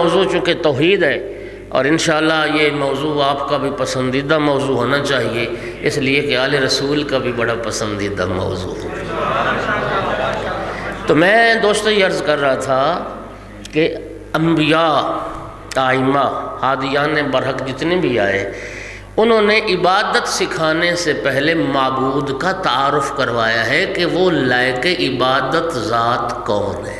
موضوع چونکہ توحید ہے اور انشاءاللہ یہ موضوع آپ کا بھی پسندیدہ موضوع ہونا چاہیے، اس لیے کہ آل رسول کا بھی بڑا پسندیدہ موضوع ہو۔ تو میں دوستو یہ عرض کر رہا تھا کہ انبیاء، ائمہ، ہادیان برحق جتنے بھی آئے، انہوں نے عبادت سکھانے سے پہلے معبود کا تعارف کروایا ہے کہ وہ لائق عبادت ذات کون ہے۔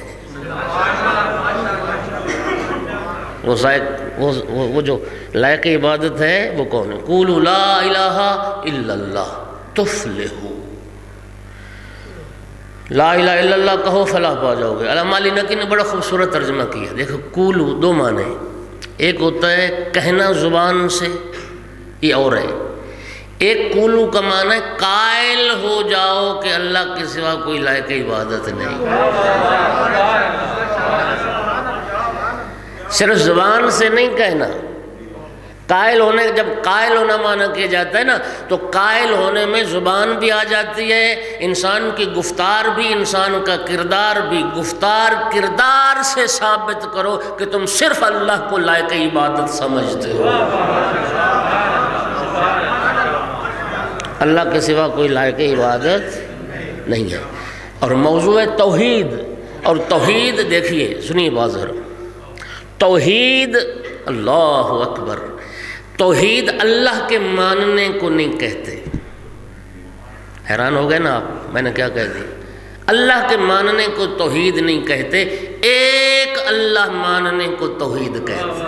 وہ جو لائق عبادت ہے وہ کون ہے؟ قولوا لا الہ الا اللہ تفلحوا، لا الہ الا اللہ کہو فلاح پا جاؤ گے۔ علامہ علی نقوی نے بڑا خوبصورت ترجمہ کیا۔ دیکھو قولو دو معنی، ایک ہوتا ہے کہنا زبان سے، یہ اور ہے، ایک قولو کا معنی ہے قائل ہو جاؤ کہ اللہ کے سوا کوئی لائق عبادت نہیں۔ صرف زبان سے نہیں کہنا، قائل ہونے، جب قائل ہونا معنی کیا جاتا ہے نا، تو قائل ہونے میں زبان بھی آ جاتی ہے، انسان کی گفتار بھی، انسان کا کردار بھی۔ گفتار کردار سے ثابت کرو کہ تم صرف اللہ کو لائق عبادت سمجھتے ہو، اللہ کے سوا کوئی لائق عبادت نہیں ہے۔ اور موضوع ہے توحید، اور توحید دیکھیے، سنیے بات ذرا، توحید، اللہ اکبر، توحید اللہ کے ماننے کو نہیں کہتے۔ حیران ہو گئے نا آپ، میں نے کیا کہہ دیا؟ اللہ کے ماننے کو توحید نہیں کہتے، ایک اللہ ماننے کو توحید کہتے۔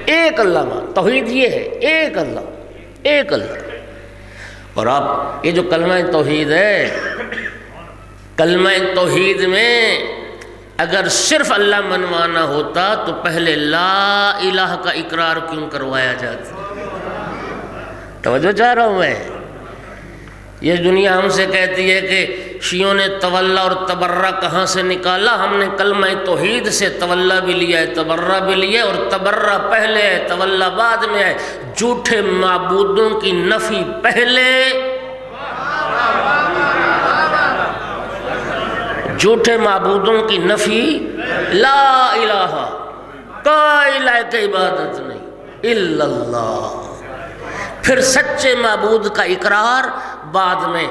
ایک اللہ مان، توحید یہ ہے، ایک اللہ، ایک اللہ۔ اور آپ یہ جو کلمہ توحید ہے، کلمہ توحید میں اگر صرف اللہ منوانا ہوتا تو پہلے لا الہ کا اقرار کیوں کروایا جاتا؟ توجہ چاہ رہا ہوں میں۔ یہ دنیا ہم سے کہتی ہے کہ شیعوں نے تولا اور تبرہ کہاں سے نکالا؟ ہم نے کلمہ توحید سے تولا بھی لیا ہے، تبرہ بھی لیا ہے، اور تبرہ پہلے ہے، تولا بعد میں ہے۔ جھوٹے معبودوں کی نفی پہلے، جھوٹے معبودوں کی نفی، لا الہ، کوئی لائق عبادت نہیں الا اللہ، پھر سچے معبود کا اقرار بعد میں۔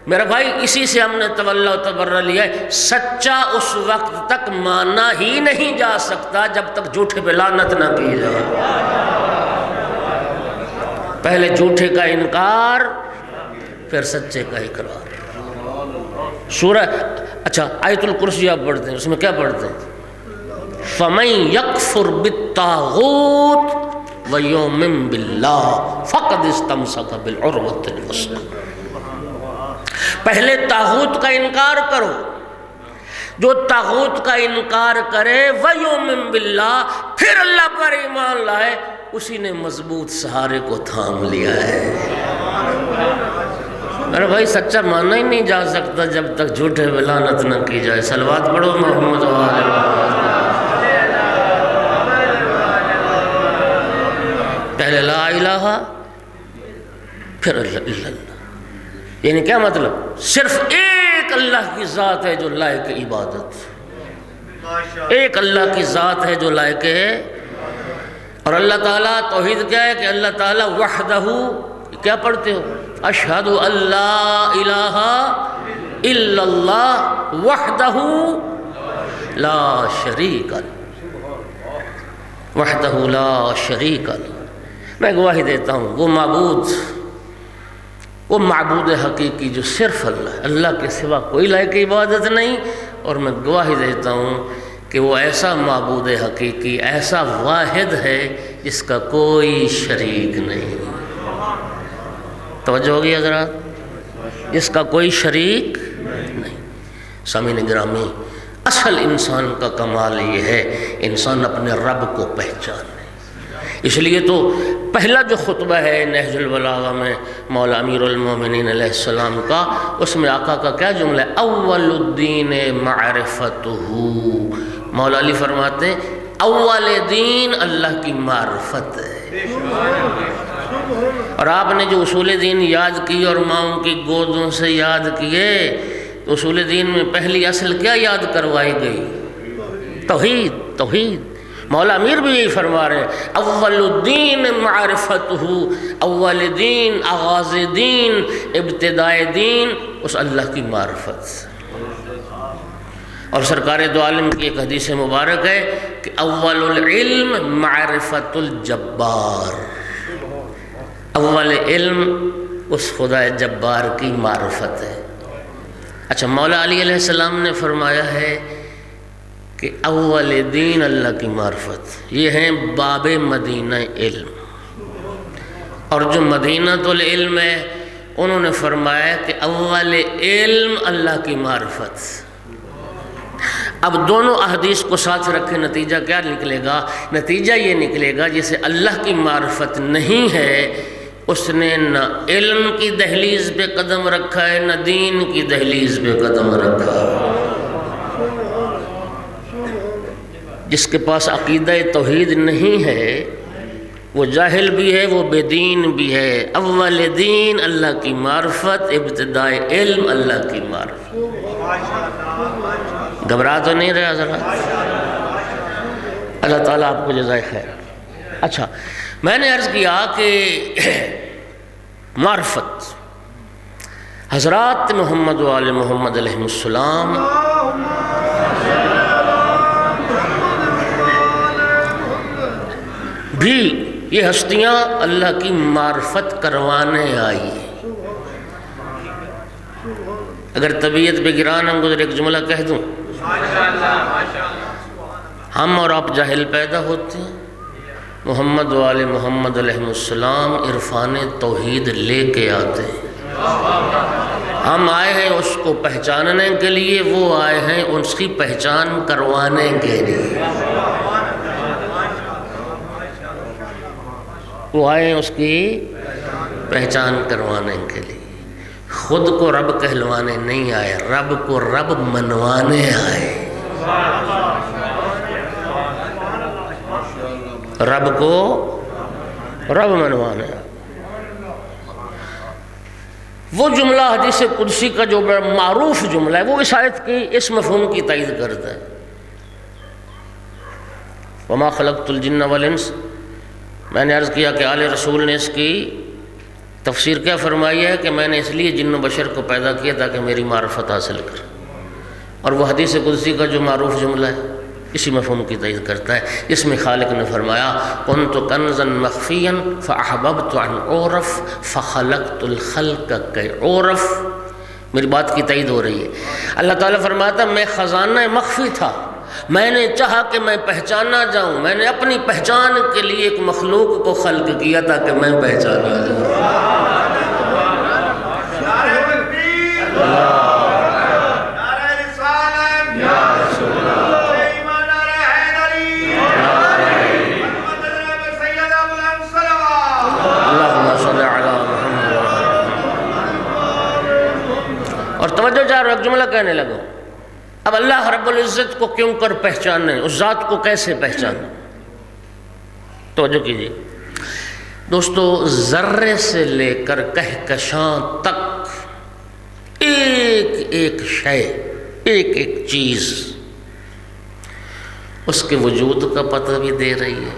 میرا بھائی اسی سے ہم نے تولا و تبرہ لیا ہے۔ سچا اس وقت تک مانا ہی نہیں جا سکتا جب تک جھوٹے پہ لعنت نہ کی جائے۔ پہلے جھوٹے کا انکار، پھر سچے کا اقرار۔ سورہ، اچھا آیت الکرسی آپ پڑھتے ہیں، اس میں کیا پڑھتے ہیں؟ فَمَن يَكْفُرْ بِالطَّاغُوتِ وَيُؤْمِن بِاللَّهِ فَقَدِ اسْتَمْسَكَ بِالْعُرْوَةِ الْوُثْقَىٰ۔ پہلے طاغوت کا انکار کرو، جو طاغوت کا انکار کرے وَيُؤْمِن بِاللَّهِ، پھر اللہ پر ایمان لائے، اسی نے مضبوط سہارے کو تھام لیا ہے۔ ارے بھائی سچا مانا ہی نہیں جا سکتا جب تک جھوٹے پہ لعنت نہ کی جائے۔ صلوات پڑھو محمد و آل محمد۔ پہلے لا الہ، پھر اللہ۔ یعنی کیا مطلب؟ صرف ایک اللہ کی ذات ہے جو لائق عبادت، ایک اللہ کی ذات ہے جو لائق ہے۔ اور اللہ تعالیٰ، توحید کیا ہے کہ اللہ تعالیٰ وحدہ، کیا پڑھتے ہو؟ اشہد ان لا الہ الا اللہ وحدہ لا شریک لہ، وحدہ لا شریک لہ۔ میں گواہی دیتا ہوں وہ معبود، وہ معبود حقیقی جو صرف اللہ ہے، اللہ کے سوا کوئی لائق عبادت نہیں۔ اور میں گواہی دیتا ہوں کہ وہ ایسا معبود حقیقی، ایسا واحد ہے جس کا کوئی شریک نہیں۔ توجہ ہوگی حضرات؟ جس کا کوئی شریک نہیں۔ سامعین گرامی، اصل انسان کا کمال یہ ہے انسان اپنے رب کو پہچانے۔ اس لیے تو پہلا جو خطبہ ہے نہج البلاغہ میں مولا امیر المومنین علیہ السلام کا، اس میں آقا کا کیا جملہ ہے؟ اول الدین معرفتہ۔ مولا علی فرماتے ہیں اول دین اللہ کی معرفت ہے۔ اور آپ نے جو اصول دین یاد کی اور ماؤں کی گودوں سے یاد کیے تو اصول دین میں پہلی اصل کیا یاد کروائی گئی؟ توحید، توحید۔ مولا امیر بھی یہی فرما رہے ہیں، اول الدین معرفتہ، اول دین، آغاز دین، ابتدائے دین اس اللہ کی معرفت۔ اور سرکار دو عالم کی ایک حدیث مبارک ہے کہ اول العلم معرفت الجبار، اول علم اس خدا جبار کی معرفت ہے۔ اچھا، مولا علی علیہ السلام نے فرمایا ہے کہ اول دین اللہ کی معرفت، یہ ہیں باب مدینہ علم۔ اور جو مدینہ العلم ہے انہوں نے فرمایا کہ اول علم اللہ کی معرفت۔ اب دونوں احادیث کو ساتھ رکھے نتیجہ کیا نکلے گا؟ نتیجہ یہ نکلے گا جسے اللہ کی معرفت نہیں ہے اس نے نہ علم کی دہلیز پہ قدم رکھا ہے، نہ دین کی دہلیز پہ قدم رکھا ہے۔ جس کے پاس عقیدہ توحید نہیں ہے وہ جاہل بھی ہے، وہ بے دین بھی ہے۔ اول دین اللہ کی معرفت، ابتدائے علم اللہ کی معرفت۔ گھبرا تو نہیں رہا ذرا؟ اللہ تعالیٰ آپ کو جزائے خیر۔ اچھا، میں نے عرض کیا کہ معرفت حضرات محمد و آل محمد علیہ السلام بھی یہ ہستیاں اللہ کی معرفت کروانے آئی ہیں۔ اگر طبیعت پہ گران ہم گزر ایک جملہ کہہ دوں، ہم اور آپ جاہل پیدا ہوتے ہیں، محمد و آل محمد علیہ السلام عرفان توحید لے کے آتے ہیں۔ ہم آئے ہیں اس کو پہچاننے کے لیے، وہ آئے ہیں اس کی پہچان کروانے کے لیے۔ وہ آئے ہیں اس کی پہچان کروانے کے لیے، خود کو رب کہلوانے نہیں آئے، رب کو رب منوانے آئے۔ رب کو رب منوانے آئے۔ وہ جملہ حدیث قدسی کا جو بڑا معروف جملہ ہے وہ اس آیت کی اس مفہوم کی تائید کرتا ہے، وَمَا خَلَقْتُ الْجِنَّ وَالْإِنسَ۔ میں نے عرض کیا کہ آل رسول نے اس کی تفسیر کیا فرمائی ہے کہ میں نے اس لیے جن و بشر کو پیدا کیا تاکہ میری معرفت حاصل کرے، اور وہ حدیث قدسی کا جو معروف جملہ ہے اسی مفہوم کی تائید کرتا ہے، جس میں خالق نے فرمایا كُنْتُ كَنْزًا مَخْفِيًّا فَأَحْبَبْتُ أَنْ أُعْرَفَ فَخَلَقْتُ الْخَلْقَ كَيْ أُعْرَفَ۔ میری بات کی تائید ہو رہی ہے۔ اللہ تعالیٰ فرماتا میں خزانہ مخفی تھا، میں نے چاہا کہ میں پہچانا جاؤں، میں نے اپنی پہچان کے لیے ایک مخلوق کو خلق کیا تاکہ میں پہچانا جاؤں۔ اور توجہ چاہو، ایک جملہ کہنے لگا، اب اللہ رب العزت کو کیوں کر پہچانے، اس ذات کو کیسے پہچانے؟ توجہ کیجیے دوستو، ذرے سے لے کر کہکشاں تک ایک ایک شے، ایک ایک چیز اس کے وجود کا پتہ بھی دے رہی ہے،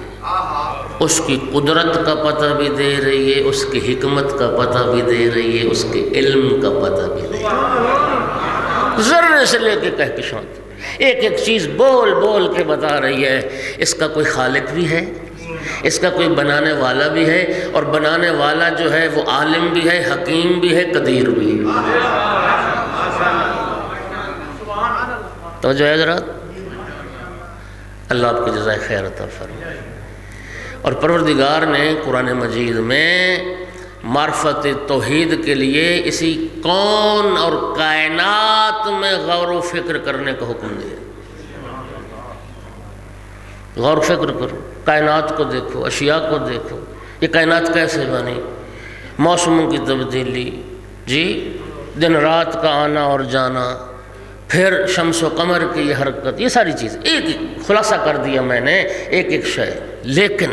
اس کی قدرت کا پتہ بھی دے رہی ہے، اس کی حکمت کا پتہ بھی دے رہی ہے، اس کے علم کا پتہ بھی دے رہی ہے۔ ذرے سے لے کے کہکشاں تک ایک ایک چیز بول بول کے بتا رہی ہے اس کا کوئی خالق بھی ہے، اس کا کوئی بنانے والا بھی ہے، اور بنانے والا جو ہے وہ عالم بھی ہے، حکیم بھی ہے، قدیر بھی ہے۔ توجہ ہے حضرات، اللہ آپ کی جزائے خیر عطا فرمائے۔ اور پروردگار نے قرآن مجید میں معرفت توحید کے لیے اسی کون اور کائنات میں غور و فکر کرنے کا حکم دیا۔ غور و فکر کرو، کائنات کو دیکھو، اشیاء کو دیکھو، یہ کائنات کیسے بنی، موسموں کی تبدیلی، جی دن رات کا آنا اور جانا، پھر شمس و قمر کی یہ حرکت، یہ ساری چیز ایک ایک خلاصہ کر دیا میں نے، ایک ایک شے۔ لیکن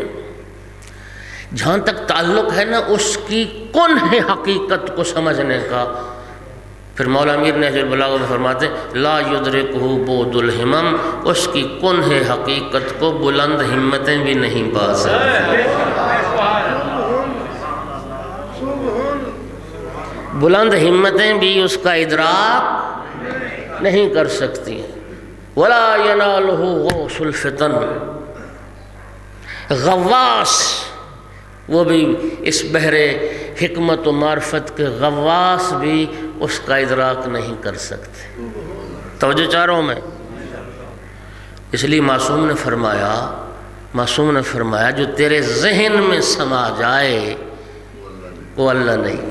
جہاں تک تعلق ہے نا اس کی کنہ حقیقت کو سمجھنے کا، پھر مولا امیر نہج البلاغہ میں فرماتے ہیں لا یدرکہ بعد الہمم، اس کی کنہ حقیقت کو بلند ہمتیں بھی نہیں پا سکتی، بلند ہمتیں بھی اس کا ادراک نہیں کر سکتی ہیں۔ ولا ینالہ غوث الفتن، غواص وہ بھی اس بحر حکمت و معرفت کے غواص بھی اس کا ادراک نہیں کر سکتے۔ توجہ چاہ رہا ہوں میں، اس لیے معصوم نے فرمایا جو تیرے ذہن میں سما جائے وہ اللہ نہیں،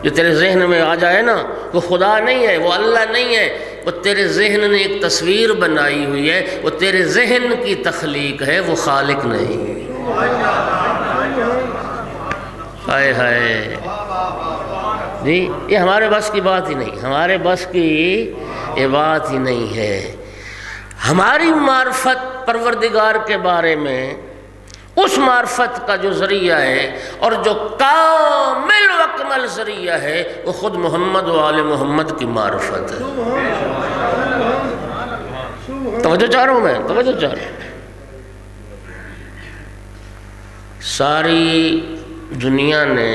جو تیرے ذہن میں آ جائے نا وہ خدا نہیں ہے، وہ اللہ نہیں ہے، وہ تیرے ذہن نے ایک تصویر بنائی ہوئی ہے، وہ تیرے ذہن کی تخلیق ہے، وہ خالق نہیں۔ ہائے ہائے جی، یہ ہمارے بس کی بات ہی نہیں، ہمارے بس کی یہ بات ہی نہیں ہے۔ ہماری معرفت پروردگار کے بارے میں، اس معرفت کا جو ذریعہ ہے اور جو کامل و اکمل ذریعہ ہے وہ خود محمد و آل محمد کی معرفت ہے۔ توجہ چاہ رہا ہوں میں، توجہ چاہ رہا ہوں۔ ساری دنیا نے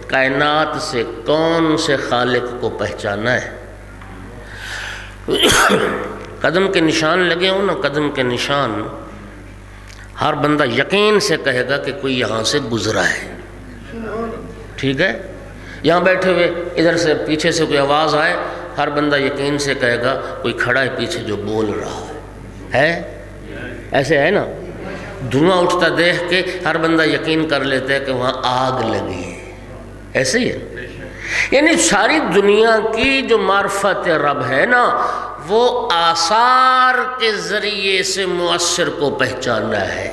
کائنات سے کون سے خالق کو پہچانا ہے؟ قدم کے نشان لگے ہوں نا، قدم کے نشان، ہر بندہ یقین سے کہے گا کہ کوئی یہاں سے گزرا ہے، ٹھیک ہے؟ یہاں بیٹھے ہوئے ادھر سے پیچھے سے کوئی آواز آئے، ہر بندہ یقین سے کہے گا کوئی کھڑا ہے پیچھے جو بول رہا ہے، ایسے ہے نا؟ دھواں اٹھتا دیکھ کے ہر بندہ یقین کر لیتا ہے کہ وہاں آگ لگی ہے، ایسے ہی ہے۔ یعنی ساری دنیا کی جو معرفت رب ہے نا، وہ آثار کے ذریعے سے مؤثر کو پہچانا ہے،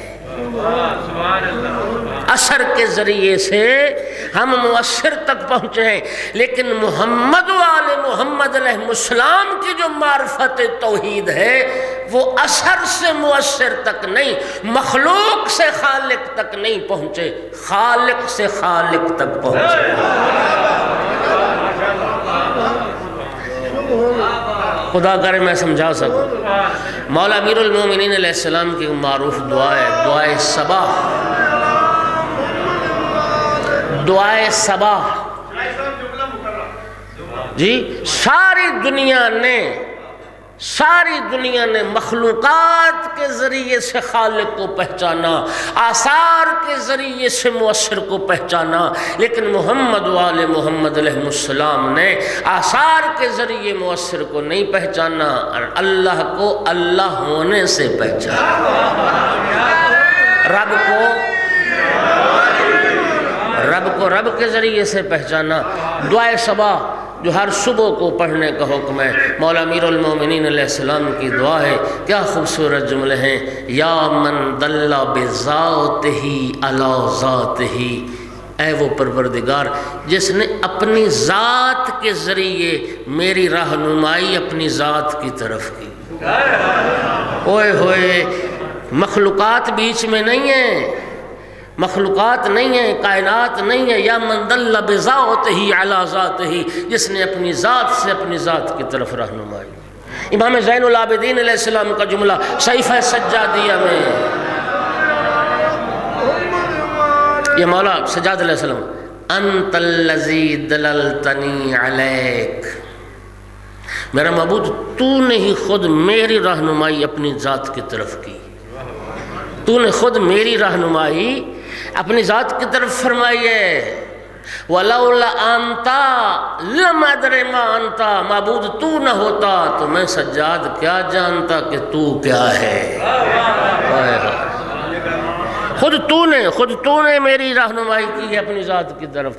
اثر کے ذریعے سے ہم مؤثر تک پہنچے ہیں، لیکن محمد و آل محمد علیہ السلام کی جو معرفت توحید ہے وہ اثر سے مؤثر تک نہیں، مخلوق سے خالق تک نہیں پہنچے، خالق سے خالق تک پہنچے۔ خدا کرے میں سمجھا سکوں۔ مولا امیر المومنین علیہ السلام کی معروف دعا ہے دعائے صباح، دعائے صباح جی۔ ساری دنیا نے مخلوقات کے ذریعے سے خالق کو پہچانا، آثار کے ذریعے سے مؤثر کو پہچانا، لیکن محمد و آل محمد علیہ السلام نے آثار کے ذریعے مؤثر کو نہیں پہچانا اور اللہ کو اللہ ہونے سے پہچانا، رب کو رب کے ذریعے سے پہچانا۔ دعائے صباح جو ہر صبح کو پڑھنے کا حکم ہے، مولا امیر المومنین علیہ السلام کی دعا ہے، کیا خوبصورت جملے ہیں۔ یا من دل بذاتہ علی ذاتہ، اے وہ پروردگار جس نے اپنی ذات کے ذریعے میری رہنمائی اپنی ذات کی طرف کی۔ اوئے ہوئے، مخلوقات بیچ میں نہیں ہیں، مخلوقات نہیں ہیں، کائنات نہیں ہے۔ یا من دل بذاتہ علی ذاتہ، جس نے اپنی ذات سے اپنی ذات کی طرف رہنمائی۔ امام زین العابدین علیہ السلام کا جملہ صحیفہ سجادیہ میں، یہ مولا سجاد علیہ السلام، انت الذی دللتنی علیک، میرا معبود تو نے ہی خود میری رہنمائی اپنی ذات کی طرف کی، تو نے خود میری رہنمائی اپنی ذات کی طرف فرمائی ہے۔ وَلَوْلَا أَنْتَ لَمْ أَدْرِ مَا أَنْتَ، معبود تو نہ ہوتا تو میں سجاد کیا جانتا کہ تو کیا ہے۔ خود تو نے میری رہنمائی کی ہے اپنی ذات کی طرف۔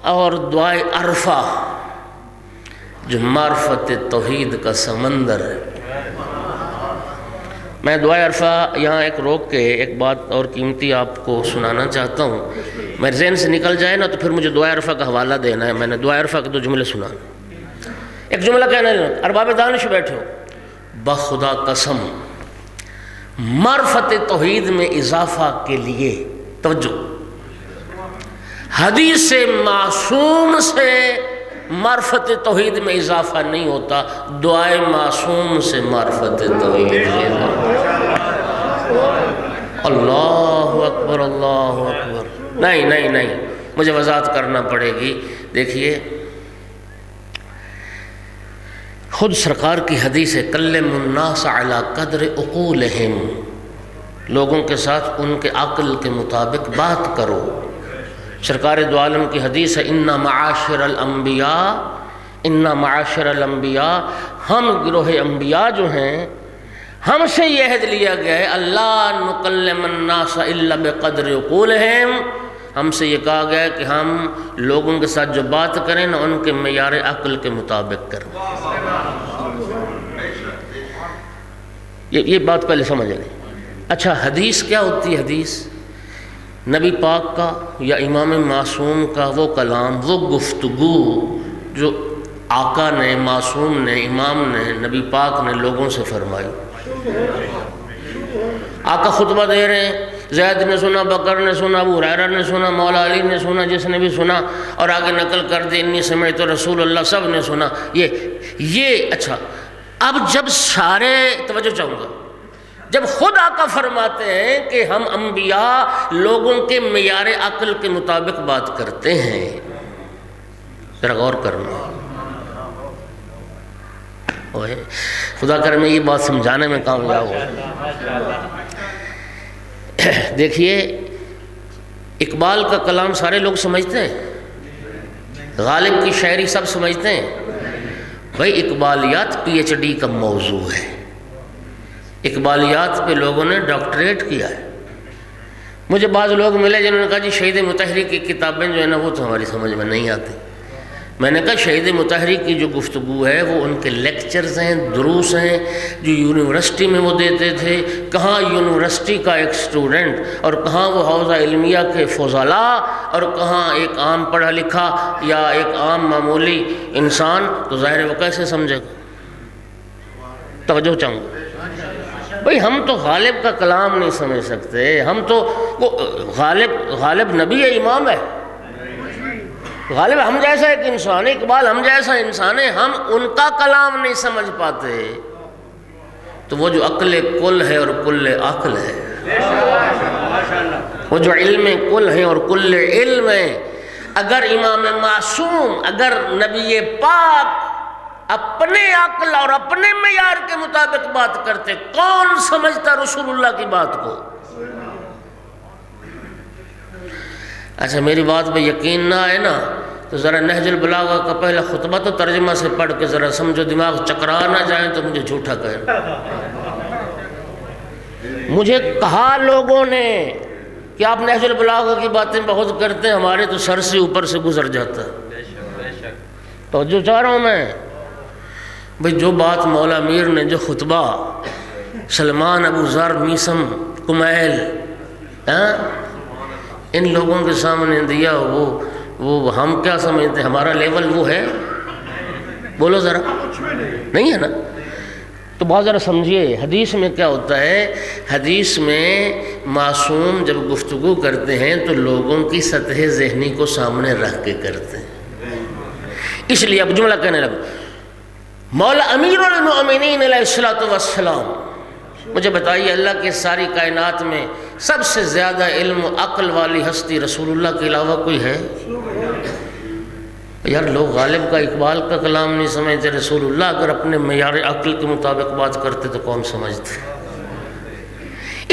اور دعائے عرفہ جو معرفت توحید کا سمندر ہے۔ میں دعائے عرفہ یہاں ایک روک کے ایک بات اور قیمتی آپ کو سنانا چاہتا ہوں، میرے ذہن سے نکل جائے نا تو پھر مجھے دعائے عرفہ کا حوالہ دینا ہے۔ میں نے دعائے عرفہ کے 2 جملے سنانا، ایک جملہ کہنا ہے، ارباب دانش بیٹھو، بخدا قسم معرفت توحید میں اضافہ کے لیے توجہ، حدیث معصوم سے معرفت توحید میں اضافہ نہیں ہوتا، دعائے معصوم سے معرفت توحید میں اضافہ۔ اللہ اکبر اللہ اکبر۔ نہیں مجھے وضاحت کرنا پڑے گی۔ دیکھیے خود سرکار کی حدیث ہے، کلموا الناس علی قدر عقولہم، لوگوں کے ساتھ ان کے عقل کے مطابق بات کرو۔ سرکار دو عالم کی حدیث ہے، ان معاشر الانبیاء، ہم گروہ انبیاء جو ہیں، ہم سے یہ عہد لیا گیا ہے اللہ نکلم الناس الا بقدر عقولہم، ہم سے یہ کہا گیا ہے کہ ہم لوگوں کے ساتھ جو بات کریں نا ان کے معیار عقل کے مطابق کریں۔ یہ بات پہلے سمجھ لیں۔ اچھا حدیث کیا ہوتی ہے؟ حدیث نبی پاک کا یا امام معصوم کا وہ کلام، وہ گفتگو جو آقا نے، معصوم نے، امام نے، نبی پاک نے لوگوں سے فرمائی۔ آقا خطبہ دے رہے ہیں، زید نے سنا، بکر نے سنا، ابو ہریرہ نے سنا، مولا علی نے سنا، جس نے بھی سنا اور آگے نقل کر دی انی سمعت رسول اللہ، سب نے سنا۔ یہ اچھا، اب جب سارے، توجہ چاہوں گا، جب خود آقا فرماتے ہیں کہ ہم انبیاء لوگوں کے معیار عقل کے مطابق بات کرتے ہیں، ذرا غور کرنا، خدا کرے میں یہ بات سمجھانے میں کامیاب ہوں۔ دیکھیے اقبال کا کلام سارے لوگ سمجھتے ہیں، غالب کی شاعری سب سمجھتے ہیں، بھائی اقبالیات پی ایچ ڈی کا موضوع ہے، اقبالیات پہ لوگوں نے ڈاکٹریٹ کیا ہے۔ مجھے بعض لوگ ملے جنہوں نے کہا جی شہید مطہری کی کتابیں جو ہیں نا وہ تو ہماری سمجھ میں نہیں آتی۔ میں نے کہا شہید مطہری کی جو گفتگو ہے وہ ان کے لیکچرز ہیں، دروس ہیں جو یونیورسٹی میں وہ دیتے تھے، کہاں یونیورسٹی کا ایک سٹوڈنٹ اور کہاں وہ حوزہ علمیہ کے فضلاء اور کہاں ایک عام پڑھا لکھا یا ایک عام معمولی انسان، تو ظاہر ہے وہ کیسے سمجھے گا؟ توجہ چاہوں گا بھئی، ہم تو غالب کا کلام نہیں سمجھ سکتے، ہم تو وہ غالب نبی ہے، امام ہے، غالب ہم جیسا ایک انسان ہے، اقبال ہم جیسا انسان ہے، ہم ان کا کلام نہیں سمجھ پاتے، تو وہ جو عقل کل ہے اور کل عقل ہے، وہ جو علم کل ہے اور کل علم ہے، اگر امام معصوم، اگر نبی پاک اپنے عقل اور اپنے معیار کے مطابق بات کرتے، کون سمجھتا رسول اللہ کی بات کو؟ اچھا میری بات پہ یقین نہ آئے نا تو ذرا نہج البلاغہ کا پہلا خطبہ تو ترجمہ سے پڑھ کے ذرا سمجھو، دماغ چکرا نہ جائیں تو مجھے جھوٹا کہیں۔ مجھے کہا لوگوں نے کہ آپ نہج البلاغہ کی باتیں بہت کرتے ہیں، ہمارے تو سر سے اوپر سے گزر جاتا ہے۔ تو جو چاہ رہا ہوں میں بھئی، جو بات مولا میر نے، جو خطبہ سلمان، ابو ذر، میثم، کمیل ان لوگوں کے سامنے دیا، وہ ہم کیا سمجھتے ہیں؟ ہمارا لیول وہ ہے؟ بولو ذرا، نہیں ہے نا؟ تو بہت ذرا سمجھیے حدیث میں کیا ہوتا ہے۔ حدیث میں معصوم جب گفتگو کرتے ہیں تو لوگوں کی سطح ذہنی کو سامنے رکھ کے کرتے ہیں، اس لیے اب جملہ کہنے لگا، مولا امیر المؤمنین علیہ الصلوۃ والسلام، مجھے بتائیے اللہ کے ساری کائنات میں سب سے زیادہ علم و عقل والی ہستی رسول اللہ کے علاوہ کوئی ہے؟ یار لوگ غالب کا، اقبال کا کلام نہیں سمجھتے، رسول اللہ اگر اپنے معیار عقل کے مطابق بات کرتے تو کون سمجھتے؟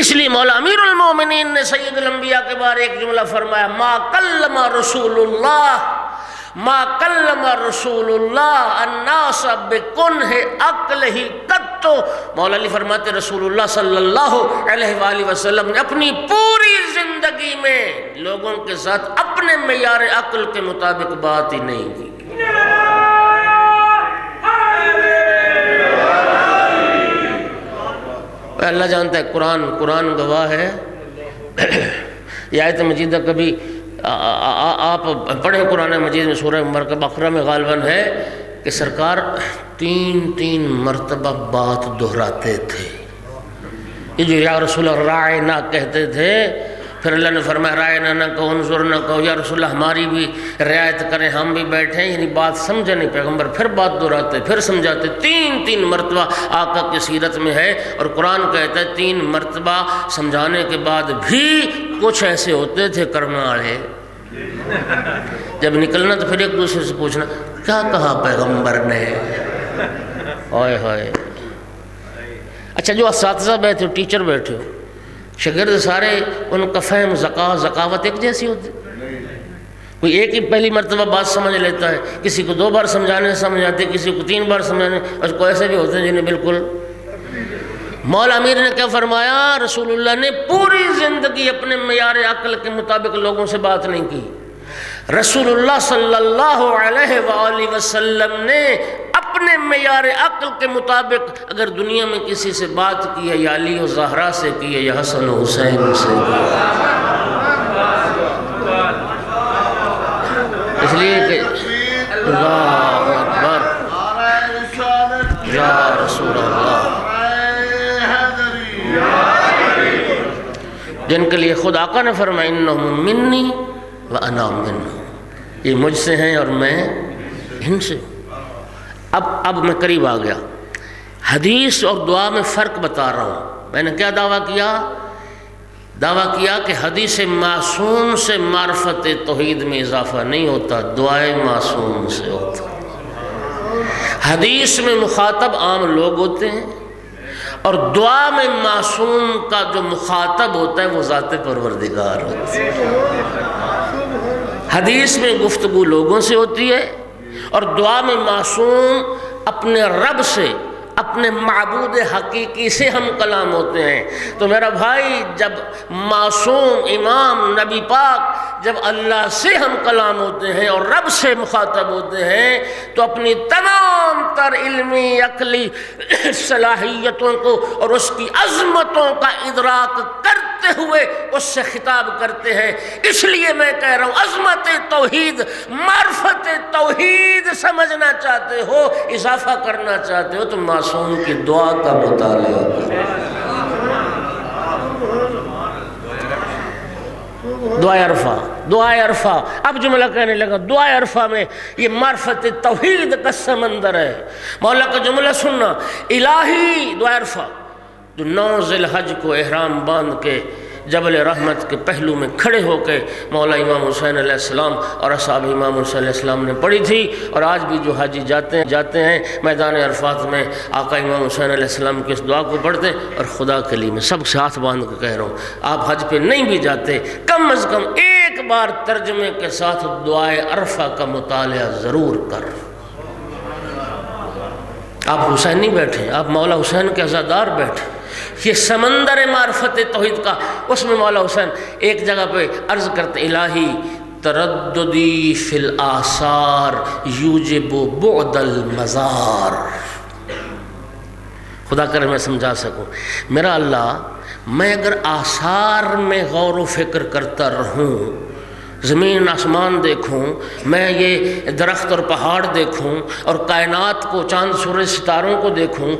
اس لیے مولا امیر المومنین نے سید الانبیاء کے بارے ایک جملہ فرمایا، ما کلم رسول اللہ الناس بکنہ عقلہ قط۔ مولا علی فرماتے رسول اللہ صلی اللہ علیہ وآلہ وسلم نے اپنی پوری زندگی میں لوگوں کے ساتھ اپنے معیار عقل کے مطابق بات ہی نہیں کی۔ اللہ جانتا ہے، قرآن گواہ ہے۔ یہ آیت مجیدہ کبھی آپ پڑھیں قرآن مجید میں، سورہ مرکب بقرہ میں غالباً ہے کہ سرکار تین مرتبہ بات دہراتے تھے۔ یہ جو یا رسول اللہ راعنا کہتے تھے، پھر اللہ نے فرمایا رائنا نہ کہو انظر نہ کہو یا رسول اللہ ہماری بھی رعایت کریں، ہم بھی بیٹھیں، یعنی بات سمجھے نہیں پیغمبر، پھر بات دہراتے پھر سمجھاتے، تین مرتبہ آقا کی سیرت میں ہے، اور قرآن کہتا ہے 3 مرتبہ سمجھانے کے بعد بھی کچھ ایسے ہوتے تھے کرم والے، جب نکلنا تو پھر ایک دوسرے سے پوچھنا کیا کہا پیغمبر نے، ہائے ہائے۔ اچھا جو اساتذہ بیٹھے ہو، ٹیچر بیٹھے ہو، شاگرد سارے ان کا فہم ذکاوت ایک جیسی ہوتی، کوئی ایک ہی پہلی مرتبہ بات سمجھ لیتا ہے، کسی کو 2 بار سمجھانے سمجھ آتے، کسی کو 3 بار سمجھانے، اور کوئی ایسے بھی ہوتے ہیں جنہیں بالکل۔ مولا امیر نے کیا فرمایا، رسول اللہ نے پوری زندگی اپنے معیار عقل کے مطابق لوگوں سے بات نہیں کی، رسول اللہ صلی اللہ علیہ وآلہ وسلم نے اپنے معیار عقل کے مطابق اگر دنیا میں کسی سے بات کی ہے، یا علی و زہرا سے کی ہے، یا حسن و حسین سے کی ہے، اس لیے کہ اللہ اکبر یا رسول اللہ، جن کے لیے خود آقا نے فرمایا انہم منی وانا منہم، یہ مجھ سے ہیں اور میں ان سے۔ اب میں قریب آ گیا، حدیث اور دعا میں فرق بتا رہا ہوں۔ میں نے کیا دعویٰ کیا کہ حدیث معصوم سے معرفت توحید میں اضافہ نہیں ہوتا، دعائے معصوم سے ہوتا۔ حدیث میں مخاطب عام لوگ ہوتے ہیں، اور دعا میں معصوم کا جو مخاطب ہوتا ہے وہ ذات پروردگار ہوتا ہے۔ حدیث میں گفتگو لوگوں سے ہوتی ہے، اور دعا میں معصوم اپنے رب سے، اپنے معبود حقیقی سے ہم کلام ہوتے ہیں۔ تو میرا بھائی، جب معصوم امام نبی پاک جب اللہ سے ہم کلام ہوتے ہیں اور رب سے مخاطب ہوتے ہیں، تو اپنی تمام تر علمی عقلی صلاحیتوں کو اور اس کی عظمتوں کا ادراک کرتے ہوئے اس سے خطاب کرتے ہیں۔ اس لیے میں کہہ رہا ہوں، عظمت توحید، معرفت توحید سمجھنا چاہتے ہو، اضافہ کرنا چاہتے ہو، تو معصوم کی دعا کا مطالعہ کرو۔ دعائے عرفہ، اب جملہ کہنے لگا، دعائے عرفہ میں یہ معرفت توحید کا سمندر ہے۔ مولا کا جملہ سننا، الہی دعائے عرفہ جو 9 ذی الحج کو احرام باندھ کے جبل رحمت کے پہلو میں کھڑے ہو کے مولا امام حسین علیہ السلام اور اصحاب امام حسین علیہ السلام نے پڑھی تھی، اور آج بھی جو حاجی جاتے ہیں میدان عرفات میں آقا امام حسین علیہ السلام کی اس دعا کو پڑھتے ہیں۔ اور خدا کے لیے میں سب سے ہاتھ باندھ کے کہہ رہا ہوں، آپ حج پہ نہیں بھی جاتے، کم از کم ایک بار ترجمے کے ساتھ دعائے عرفہ کا مطالعہ ضرور کر۔ آپ حسین نہیں بیٹھے، آپ مولا حسین کے عزادار بیٹھے، یہ سمندر معرفت توحید کا، اس میں مولا حسین ایک جگہ پہ عرض کرتے، الہی ترددی فی الآثار یوجب بعد المزار۔ خدا کرے میں سمجھا سکوں، میرا اللہ، میں اگر آثار میں غور و فکر کرتا رہوں، زمین آسمان دیکھوں، میں یہ درخت اور پہاڑ دیکھوں، اور کائنات کو، چاند سورج ستاروں کو دیکھوں،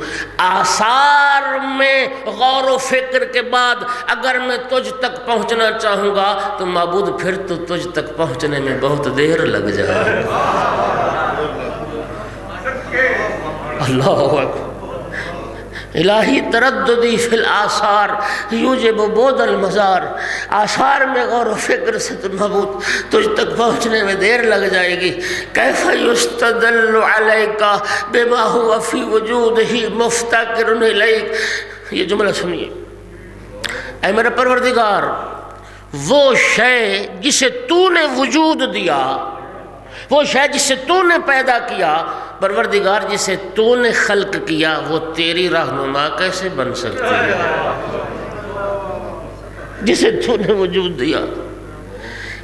آثار میں غور و فکر کے بعد اگر میں تجھ تک پہنچنا چاہوں گا تو معبود پھر تو تجھ تک پہنچنے میں بہت دیر لگ جائے گا۔ اللہ اکبر۔ الہی ترددی فی الآثار یوجب بعد المزار، آثار میں غور و فکر سے تو معبود تجھ تک پہنچنے میں دیر لگ جائے گی۔ کیف یستدل علیک بما هو فی وجودہ مفتقر الیک۔ یہ جملہ سنیے، اے میرے پروردگار، وہ شے جسے تو نے وجود دیا، وہ شے جسے تو نے پیدا کیا، پروردگار جسے تو نے خلق کیا، وہ تیری رہنما کیسے بن سکتی ہے؟ جسے تو نے وجود دیا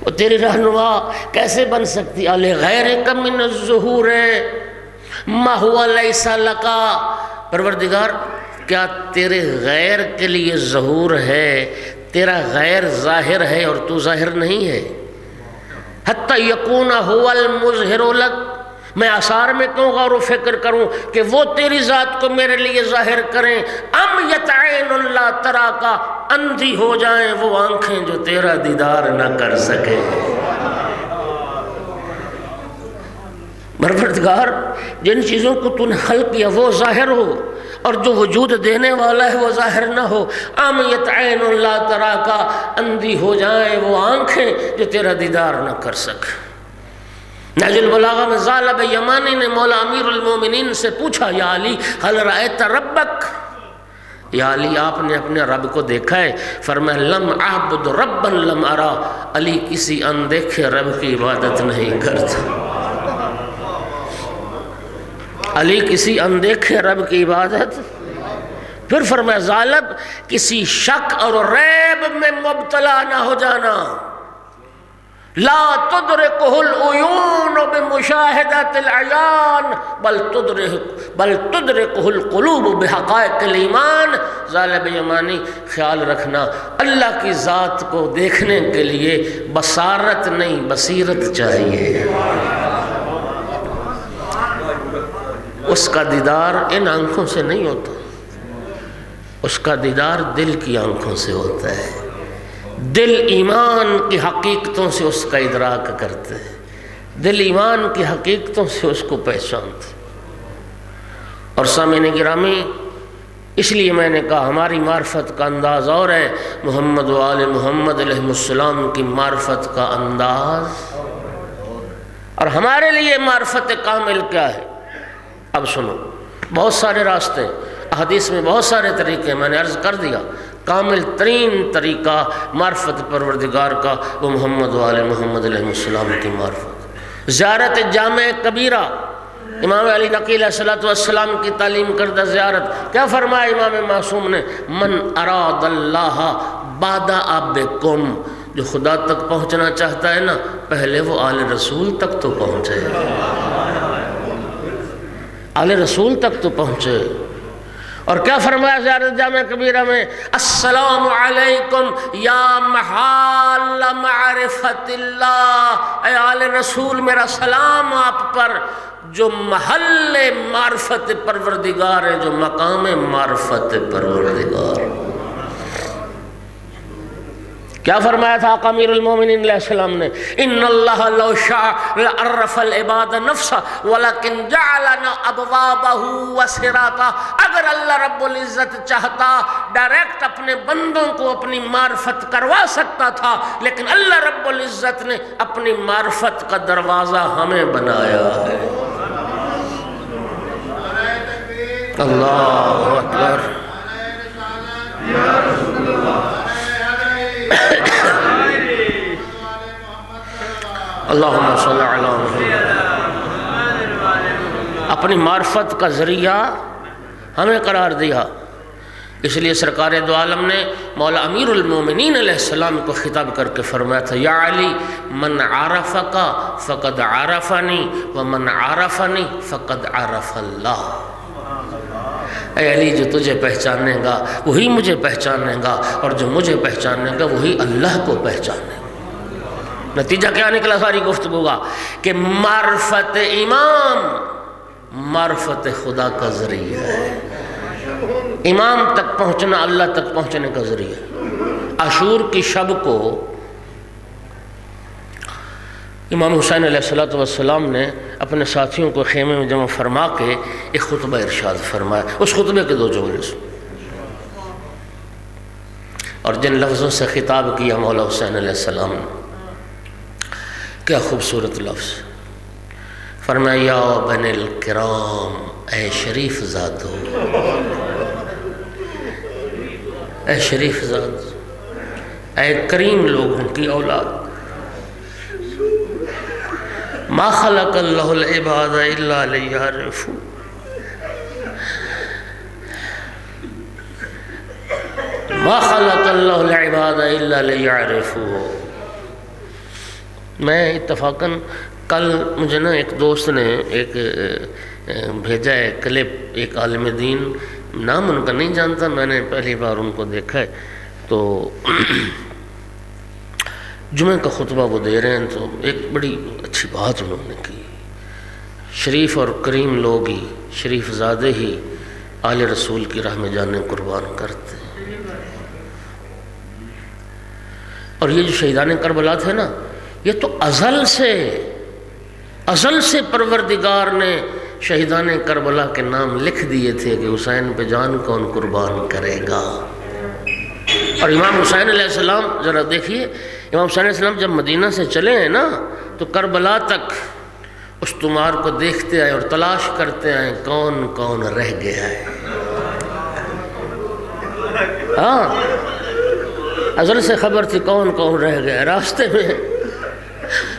وہ تیری رہنما کیسے بن سکتی؟ لغیرک من الظہور ما ہوا لیس لکا۔ پروردگار، کیا تیرے غیر کے لیے ظہور ہے؟ تیرا غیر ظاہر ہے اور تو ظاہر نہیں ہے۔ حتی یکون هو المظہر لک، میں آثار میں کیوں غور و فکر کروں کہ وہ تیری ذات کو میرے لیے ظاہر کریں؟ ام یتعین اللہ ترا کا، اندھی ہو جائیں وہ آنکھیں جو تیرا دیدار نہ کر سکے۔ پروردگار جن چیزوں کو تو نے خلق کیا وہ ظاہر ہو، اور جو وجود دینے والا ہے وہ ظاہر نہ ہو۔ ام یتعین اللہ ترا کا، اندھی ہو جائیں وہ آنکھیں جو تیرا دیدار نہ کر سکے۔ نہج البلاغہ میں ثعلب یمانی نے مولا امیر المومنین سے پوچھا، یا علی هل رأیت ربک، یا علی آپ نے اپنے رب کو دیکھا ہے؟ فرمایا لم اعبد ربا لم ارا، علی کسی اندیکھے رب کی عبادت نہیں کرتا، علی کسی اندیکھے رب کی عبادت۔ پھر فرمایا ثعلب کسی شک اور ریب میں مبتلا نہ ہو جانا، لا تدرکہ العیون بمشاہدۃ العیان بل تدرکہ القلوب بحقائق الایمان۔ ثعلب یمانی خیال رکھنا، اللہ کی ذات کو دیکھنے کے لیے بصارت نہیں بصیرت چاہیے۔ اس کا دیدار ان آنکھوں سے نہیں ہوتا، اس کا دیدار دل کی آنکھوں سے ہوتا ہے۔ دل ایمان کی حقیقتوں سے اس کا ادراک کرتے ہیں، دل ایمان کی حقیقتوں سے اس کو پہچانتے۔ اور سامعین گرامی، اس لیے میں نے کہا ہماری معرفت کا انداز اور ہے، محمد و آل محمد علیہ السلام کی معرفت کا انداز، اور ہمارے لیے معرفت کامل کیا ہے؟ اب سنو، بہت سارے راستے، احادیث میں بہت سارے طریقے، میں نے عرض کر دیا کامل ترین طریقہ معرفت پروردگار کا وہ محمد و آل محمد علیہ السلام کی معرفت۔ زیارت جامع کبیرہ، امام علی نقی علیہ السلام کی تعلیم کردہ زیارت، کیا فرمایا امام معصوم نے؟ من اراد اللہ بادہ بکم، جو خدا تک پہنچنا چاہتا ہے نا، پہلے وہ آل رسول تک تو پہنچے، آل رسول تک تو پہنچے۔ اور کیا فرمایا زیارت جامع کبیرہ میں؟ السلام علیکم یا محال معرفت اللہ، اے آل رسول میرا سلام آپ پر جو محل معرفت پروردگار ہے، جو مقام معرفت پروردگار۔ کیا فرمایا تھا آقا امیر المومنین علیہ السلام نے؟ ان اللہ لو شاء لعرف العباد نفسا ولکن جعلنا ابوابہ وسراتا، اگر اللہ رب العزت چاہتا ڈائریکٹ اپنے بندوں کو اپنی معرفت کروا سکتا تھا، لیکن اللہ رب العزت نے اپنی معرفت کا دروازہ ہمیں بنایا ہے۔ اللہ اکبر۔ اللہم صلی علی محمد، اپنی معرفت کا ذریعہ ہمیں قرار دیا۔ اس لیے سرکار دو عالم نے مولا امیر المومنین علیہ السلام کو خطاب کر کے فرمایا تھا، یا علی من عرفک فقد عرفنی ومن عرفنی فقد عرف اللہ۔ اے علی جو تجھے پہچانے گا وہی مجھے پہچانے گا، اور جو مجھے پہچانے گا وہی اللہ کو پہچانے گا۔ نتیجہ کیا نکلا ساری گفتگو کا؟ کہ معرفت امام معرفت خدا کا ذریعہ ہے، امام تک پہنچنا اللہ تک پہنچنے کا ذریعہ ہے۔ عاشور کی شب کو امام حسین علیہ السلام نے اپنے ساتھیوں کو خیمے میں جمع فرما کے ایک خطبہ ارشاد فرمایا۔ اس خطبے کے دو جملے سن، اور جن لفظوں سے خطاب کیا مولا حسین علیہ السلام نے، کیا خوبصورت لفظ۔ فرمایا یا بن الکرام، اے شریف ذاتو، اے شریف ذات، اے کریم لوگوں کی اولاد، ما خلق اللہ العباد الا لیعرفوا، ما خلق اللہ العباد الا لیعرفوا۔ میں اتفاقاً کل مجھے نا ایک دوست نے ایک بھیجا ہے کلپ، ایک عالم دین، نام ان کا نہیں جانتا، میں نے پہلی بار ان کو دیکھا ہے، تو جمعہ کا خطبہ وہ دے رہے ہیں، تو ایک بڑی اچھی بات انہوں نے کی شریف اور کریم لوگ ہی، شریف زادے ہی آل رسول کی راہ میں جانے قربان کرتے ہیں۔ اور یہ جو شہیدان کربلا تھے نا، یہ تو ازل سے پروردگار نے شہیدان کربلا کے نام لکھ دیے تھے کہ حسین پہ جان کون قربان کرے گا۔ اور امام حسین علیہ السلام ذرا دیکھیے، امام حسین علیہ السلام جب مدینہ سے چلے ہیں نا تو کربلا تک اس تمار کو دیکھتے آئے اور تلاش کرتے آئے کون کون رہ گیا ہے۔ ہاں، ازل سے خبر تھی کون کون رہ گیا راستے میں۔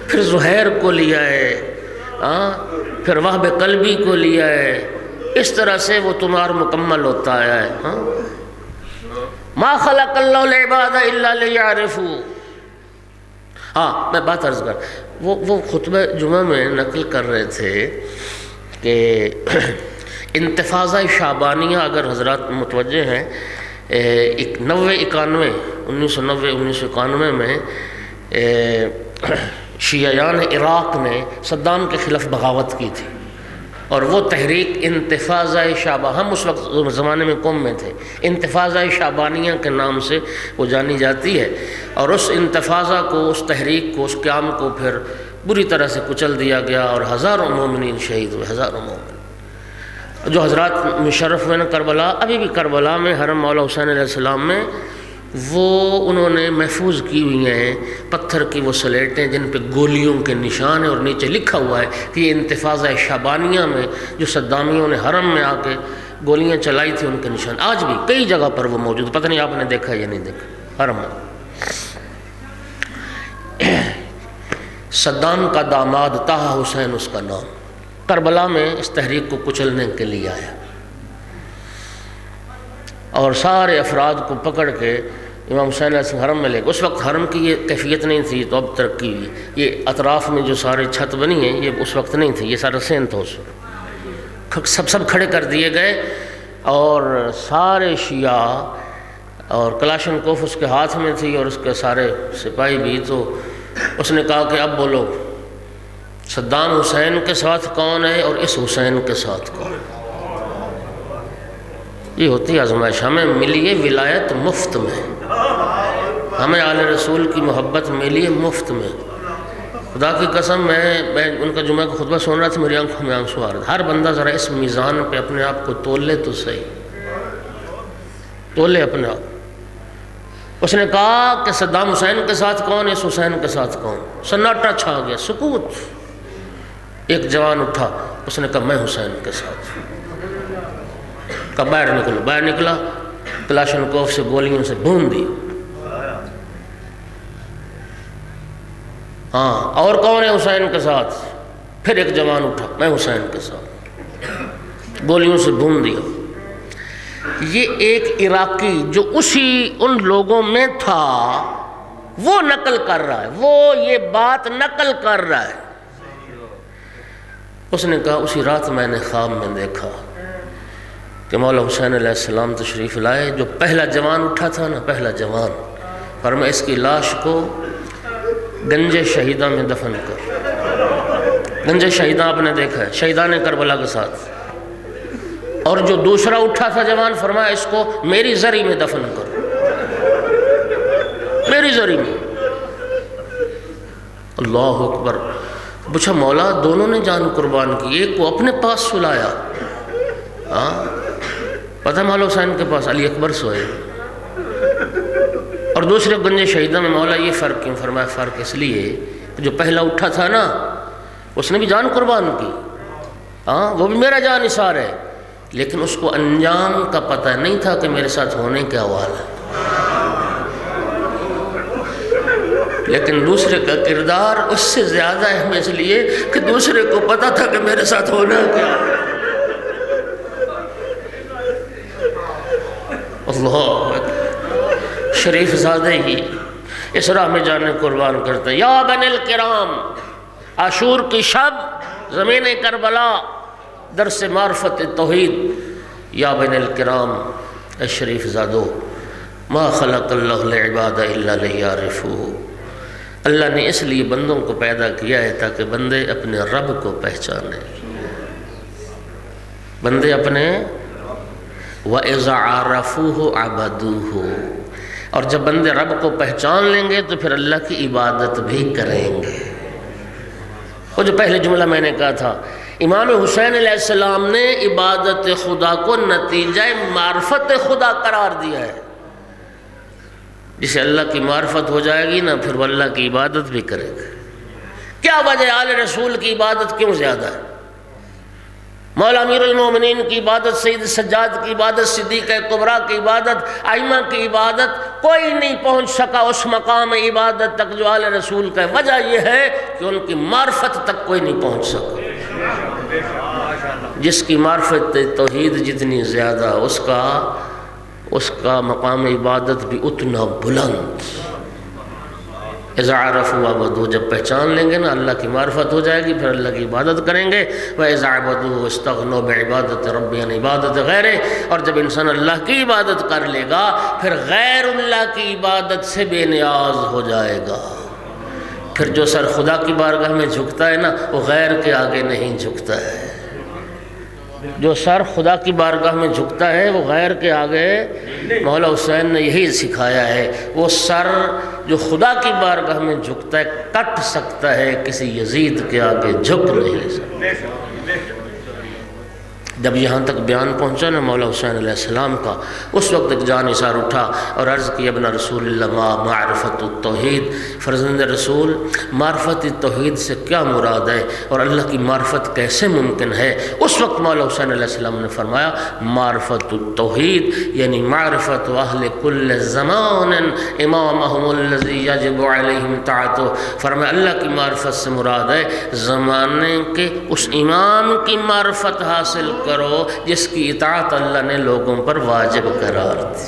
پھر زہیر کو لیا ہے، پھر وہب قلبی کو لیا ہے، اس طرح سے وہ تمہار مکمل ہوتا آیا ہے۔ ما خلق اللہ العباد الا لیعرفوا۔ میں بات عرض کر، وہ خطبہ جمعہ میں نقل کر رہے تھے کہ انتفاضہ شعبانیہ اگر حضرات متوجہ ہیں، 1991 میں شیعیان عراق نے صدام کے خلاف بغاوت کی تھی، اور وہ تحریک انتفاضہ شعبہ، ہم اس وقت زمانے میں قوم میں تھے، انتفاضہ شعبانیہ کے نام سے وہ جانی جاتی ہے۔ اور اس انتفاضہ کو، اس تحریک کو، اس قیام کو پھر بری طرح سے کچل دیا گیا اور ہزاروں مومنین شہید ہوئے، ہزاروں مومن۔ جو حضرات مشرف ہوئے نا کربلا، ابھی بھی کربلا میں حرم مولا حسین علیہ السلام میں وہ انہوں نے محفوظ کی ہوئی ہیں پتھر کی وہ سلیٹیں جن پہ گولیوں کے نشان ہیں، اور نیچے لکھا ہوا ہے کہ یہ انتفاضہ شعبانیہ میں جو صدامیوں نے حرم میں آ کے گولیاں چلائی تھی ان کے نشان آج بھی کئی جگہ پر وہ موجود۔ پتہ نہیں آپ نے دیکھا یا نہیں دیکھا، حرم میں۔ صدام کا داماد طه حسین اس کا نام، کربلا میں اس تحریک کو کچلنے کے لیے آیا، اور سارے افراد کو پکڑ کے امام حسین علیہ السلام حرم میں لے گئے۔ اس وقت حرم کی یہ کیفیت نہیں تھی، تو اب ترقی ہوئی۔ یہ اطراف میں جو سارے چھت بنی ہیں یہ اس وقت نہیں تھی، یہ سارا سین تھا اس وقت۔ سب کھڑے کر دیے گئے، اور سارے شیعہ، اور کلاشن کوف اس کے ہاتھ میں تھی اور اس کے سارے سپاہی بھی۔ تو اس نے کہا کہ اب بولو صدام حسین کے ساتھ کون ہے اور اس حسین کے ساتھ کون ہے؟ یہ ہوتی آزمائش۔ ہمیں ملی ہے ولایت مفت میں، ہمیں آل رسول کی محبت ملی ہے مفت میں۔ خدا کی قسم، میں ان کا جمعہ کا خطبہ سن رہا تھا، میری آنکھوں میں آنسو آ رہا تھا۔ ہر بندہ ذرا اس میزان پہ اپنے آپ کو تول لے تو صحیح، تول لے اپنے آپ۔ اس نے کہا کہ صدام حسین کے ساتھ کون، اس حسین کے ساتھ کون؟ سناٹا چھا گیا، سکوت۔ ایک جوان اٹھا، اس نے کہا میں حسین کے ساتھ۔ کہا باہر نکلو، باہر نکلا، کلاشن کوف سے گولیوں سے بھون دی۔ اور کون ہے حسین کے ساتھ؟ پھر ایک جوان اٹھا، میں حسین کے ساتھ، گولیوں سے بھون دیا۔ یہ ایک عراقی جو ان لوگوں میں تھا وہ نقل کر رہا ہے، وہ یہ بات نقل کر رہا ہے۔ اس نے کہا اسی رات میں نے خواب میں دیکھا کہ مولا حسین علیہ السلام تشریف لائے، جو پہلا جوان اٹھا تھا نا، پہلا جوان، فرمایا اس کی لاش کو گنج شہیدہ میں دفن کر۔ گنج شہیدہ آپ نے دیکھا ہے، شہیدان کربلا کے ساتھ۔ اور جو دوسرا اٹھا تھا جوان، فرمایا اس کو میری زری میں دفن کر، میری زری میں۔ اللہ اکبر۔ پوچھا مولا دونوں نے جان قربان کی، ایک کو اپنے پاس سلایا، پتہ مولا حسین کے پاس علی اکبر سوئے، اور دوسرے گنج شہیدہ میں۔ مولا یہ فرق کیوں؟ فرمایا فرق اس لیے کہ جو پہلا اٹھا تھا نا اس نے بھی جان قربان کی، وہ بھی میرا جان نثار ہے، لیکن اس کو انجام کا پتہ نہیں تھا کہ میرے ساتھ ہونے کے حوال ہے۔ لیکن دوسرے کا کردار اس سے زیادہ اہم اس لیے کہ دوسرے کو پتہ تھا کہ میرے ساتھ ہونا کیا ہے۔ اللہ، شریف زادے ہی اس راہ میں جانے قربان کرتے ہیں۔ یا بن الکرام، عاشور کی شب، زمین کربلا، درس معرفت توحید۔ یا بن الکرام، اے شریف زادو، ما خلق اللہ العباد الا لیعرفوہ۔ اللہ نے اس لیے بندوں کو پیدا کیا ہے تاکہ بندے اپنے رب کو پہچانیں۔ بندے اپنے وَإِذَا عَرَفُوهُ عَبَدُوهُ، اور جب بندے رب کو پہچان لیں گے تو پھر اللہ کی عبادت بھی کریں گے۔ وہ جو پہلے جملہ میں نے کہا تھا، امام حسین علیہ السلام نے عبادت خدا کو نتیجہ معرفت خدا قرار دیا ہے۔ جسے اللہ کی معرفت ہو جائے گی نا، پھر وہ اللہ کی عبادت بھی کرے گا۔ کیا وجہ آل رسول کی عبادت کیوں زیادہ ہے؟ مولا امیر المومنین کی عبادت، سید سجاد کی عبادت، صدیقہ کبریٰ کی عبادت، ائمہ کی عبادت، کوئی نہیں پہنچ سکا اس مقام عبادت تک جو آل رسول کا ہے۔ وجہ یہ ہے کہ ان کی معرفت تک کوئی نہیں پہنچ سکا۔ جس کی معرفت توحید جتنی زیادہ، اس کا مقام عبادت بھی اتنا بلند۔ اذا عرفوا وعبدوا، جب پہچان لیں گے نا، اللہ کی معرفت ہو جائے گی، پھر اللہ کی عبادت کریں گے۔ وَإِذَا عَبَدُوا اسْتَغْنُوا بِعِبَادَةِ رَبِّهِ عَنْ عِبَادَةِ غَيْرِهِ، اور جب انسان اللہ کی عبادت کر لے گا، پھر غیر اللہ کی عبادت سے بے نیاز ہو جائے گا۔ پھر جو سر خدا کی بارگاہ میں جھکتا ہے نا، وہ غیر کے آگے نہیں جھکتا ہے۔ جو سر خدا کی بارگاہ میں جھکتا ہے وہ غیر کے آگے، مولا حسین نے یہی سکھایا ہے، وہ سر جو خدا کی بارگاہ میں جھکتا ہے کٹ سکتا ہے، کسی یزید کے آگے جھک نہیں سکتا۔ جب یہاں تک بیان پہنچا نا مولا حسین علیہ السلام کا، اس وقت ایک جانثار اٹھا اور عرض کی، ابن رسول اللہ ما معرفت التوحید، فرزند رسول معرفت توحید سے کیا مراد ہے اور اللہ کی معرفت کیسے ممکن ہے؟ اس وقت مولا حسین علیہ السلام نے فرمایا معرفت التوحید یعنی معرفت اہل کل زمان امامہم الذی یجب علیہم طاعتہ، فرمایا اللہ کی معرفت سے مراد ہے زمانے کے اس امام کی معرفت حاصل کرو جس کی اطاعت اللہ نے لوگوں پر واجب قرار دی۔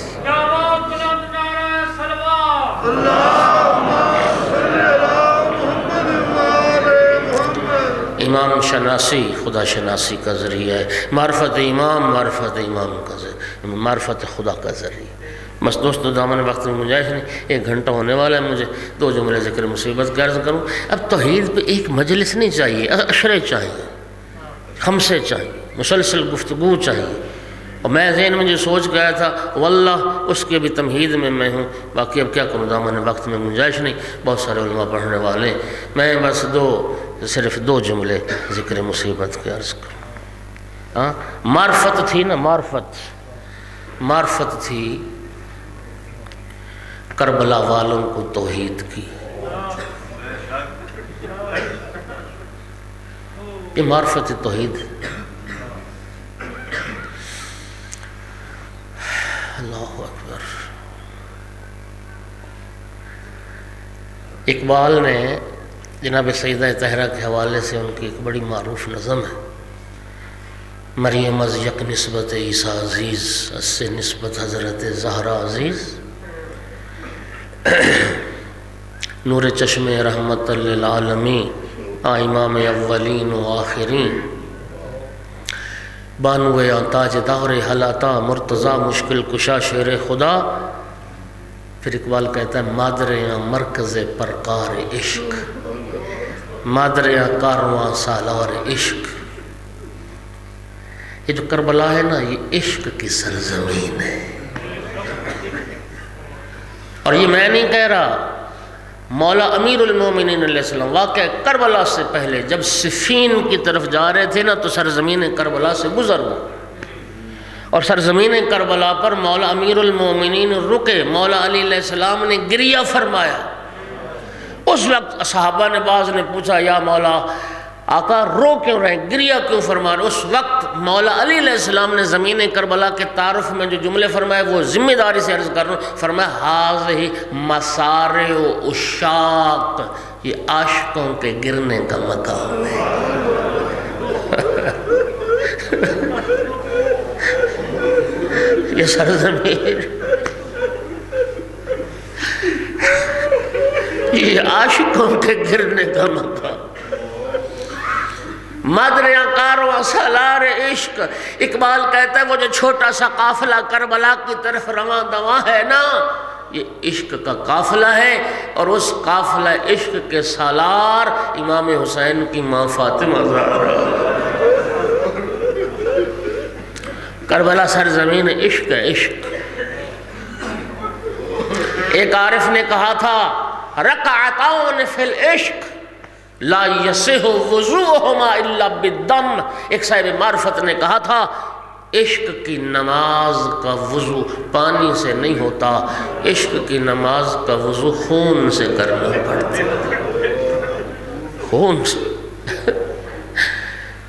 امام شناسی خدا شناسی کا ذریعہ ہے، معرفت امام کا ذریعہ، معرفت خدا کا ذریعہ۔ بس دوستو دامن وقت میں گنجائش نہیں، 1 گھنٹہ ہونے والا ہے، مجھے 2 جملے ذکر مصیبت کا عرض کروں۔ اب توحید پہ ایک مجلس نہیں چاہیے، اشرے چاہیے، خمسے چاہیے، مسلسل گفتگو چاہیے۔ اور میں ذہن میں جو سوچ گیا تھا واللہ اس کے بھی تمہید میں ہوں، باقی اب کیا کروں، دامن وقت میں گنجائش نہیں، بہت سارے علماء پڑھنے والے، میں بس صرف 2 جملے ذکر مصیبت کے عرض کروں۔ معرفت تھی نا، معرفت تھی کربلا والوں کو توحید کی، یہ معرفت توحید ہے۔ اللہ اکبر۔ اقبال نے جناب سیدہ طاہرہ کے حوالے سے ان کی ایک بڑی معروف نظم ہے، مریم از یک نسبت عیسیٰ عزیز، اس سے نسبت حضرت زہرا عزیز، نور چشم رحمت للعالمین امام اولین و آخرین، بانو تاج دار حلاتا مرتضیٰ مشکل کشا شیر خدا۔ پھر اقبال کہتا ہے مادر مرکز پرکار عشق، مادر کارواں سالار عشق۔ یہ جو کربلا ہے نا، یہ عشق کی سرزمین ہے، اور یہ میں نہیں کہہ رہا، مولا امیر المومنین علیہ السلام واقع کربلا سے پہلے جب صفین کی طرف جا رہے تھے نا، تو سرزمین کربلا سے گزر ہوئے، اور سرزمین کربلا پر مولا امیر المومنین رکے، مولا علی علیہ السلام نے گریہ فرمایا۔ اس وقت صحابہ نے بعض نے پوچھا یا مولا آقا رو کیوں رہے، گریہ کیوں فرما رہے؟ اس وقت مولا علی علیہ السلام نے زمین کربلا کے تعارف میں جو جملے فرمائے وہ ذمہ داری سے عرض کر رہا ہوں، فرمایا ہاذہ مسارع عشاق، یہ عاشقوں کے گرنے کا مقام ہے۔ یہ سرزمین، یہ عاشقوں کے گرنے کا مقام، مادریاں کارواں سالار عشق۔ اقبال کہتا ہے وہ جو چھوٹا سا قافلہ کربلا کی طرف رواں دواں ہے نا، یہ عشق کا قافلہ ہے، اور اس قافلہ عشق کے سالار امام حسین کی ماں فاطمہ زہرا۔ کربلا سرزمین عشق ہے، عشق۔ ایک عارف نے کہا تھا رکعتان فی العشق لا یصح وضوءہما الا بالدم۔ ایک صاحب معرفت نے کہا تھا عشق کی نماز کا وضو پانی سے نہیں ہوتا، عشق کی نماز کا وضو خون سے کرنا پڑتا ہے، خون سے۔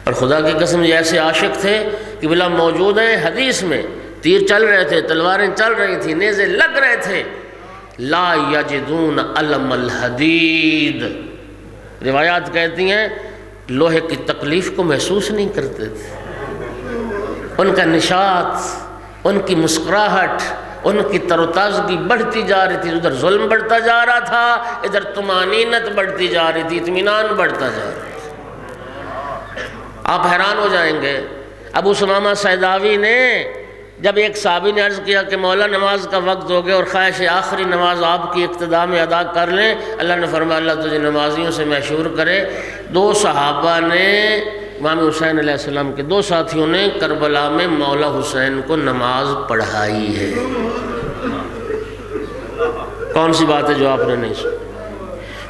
اور خدا کی قسم یہ ایسے عاشق تھے کہ بلا موجود ہیں حدیث میں، تیر چل رہے تھے، تلواریں چل رہی تھیں، نیزے لگ رہے تھے، لا یجدون علم الحدید، روایات کہتی ہیں لوہے کی تکلیف کو محسوس نہیں کرتے تھے۔ ان کا نشاط، ان کی مسکراہٹ، ان کی تر و تازگی بڑھتی جا رہی تھی، ادھر ظلم بڑھتا جا رہا تھا، ادھر طمانینت بڑھتی جا رہی تھی، اطمینان بڑھتا جا رہا تھا۔ آپ حیران ہو جائیں گے، ابو ثمامہ سیداوی نے جب ایک صحابی نے عرض کیا کہ مولا نماز کا وقت ہو گیا اور خواہش آخری نماز آپ کی اقتداء میں ادا کر لیں، اللہ نے فرمایا اللہ تجھے نمازیوں سے محشور کرے۔ دو صحابہ نے، امام حسین علیہ السلام کے دو ساتھیوں نے کربلا میں مولا حسین کو نماز پڑھائی ہے۔ کون سی بات ہے جو آپ نے نہیں سنی؟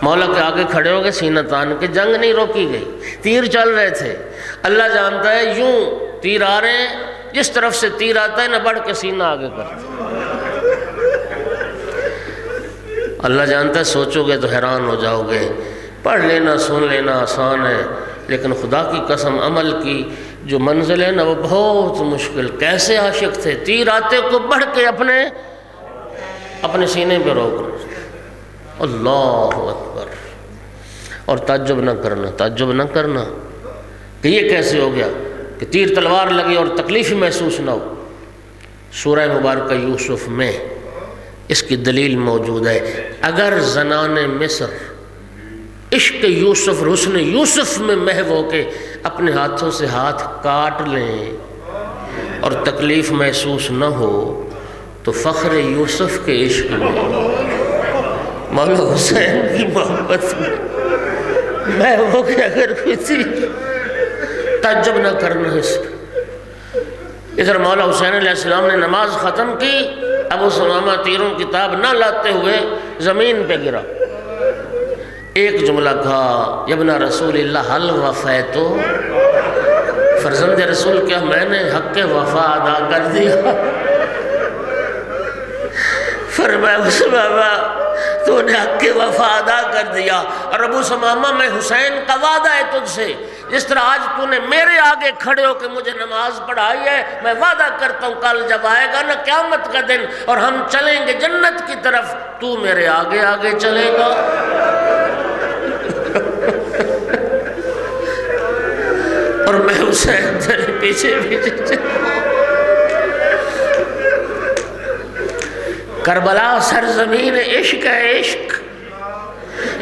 مولا کے آگے کھڑے ہو گئے سینہ تان کے، جنگ نہیں روکی گئی، تیر چل رہے تھے، اللہ جانتا ہے یوں تیر آ رہے ہیں، جس طرف سے تیر آتا ہے نہ بڑھ کے سینہ آگے کرتے، اللہ جانتا ہے سوچو گے تو حیران ہو جاؤ گے۔ پڑھ لینا سن لینا آسان ہے، لیکن خدا کی قسم عمل کی جو منزل ہے نا وہ بہت مشکل۔ کیسے عاشق تھے، تیر آتے کو بڑھ کے اپنے سینے پہ روک رہے، اللہ اکبر۔ اور تعجب نہ کرنا کہ یہ کیسے ہو گیا کہ تیر تلوار لگی اور تکلیف محسوس نہ ہو۔ سورہ مبارکہ یوسف میں اس کی دلیل موجود ہے۔ اگر زنان مصر عشق یوسف، حسن یوسف میں محو ہو کے اپنے ہاتھوں سے ہاتھ کاٹ لیں اور تکلیف محسوس نہ ہو، تو فخر یوسف کے عشق میں، مولا حسین کی محبت میں محو ہو کے اگر کسی تعجب نہ کرنا اس پہ۔ ادھر مولا حسین علیہ السلام نے نماز ختم کی، ابو ثمامہ تیروں کتاب نہ لاتے ہوئے زمین پہ گرا، ایک جملہ کہا یا ابن رسول اللہ حل وفیتو، فرزند رسول کیا میں نے حق وفا ادا کر دیا؟ فرمایا ثمامہ تو نے حق وفا ادا کر دیا، اور ابو ثمامہ میں حسین کا وعدہ ہے تجھ سے، جس طرح آج تو نے میرے آگے کھڑے ہو کے مجھے نماز پڑھائی ہے، میں وعدہ کرتا ہوں کل جب آئے گا نا قیامت کا دن اور ہم چلیں گے جنت کی طرف، تو میرے آگے آگے چلے گا۔ اور میں حسین تیرے پیچھے پیچھے۔ کربلا سرزمین عشق ہے، عشق،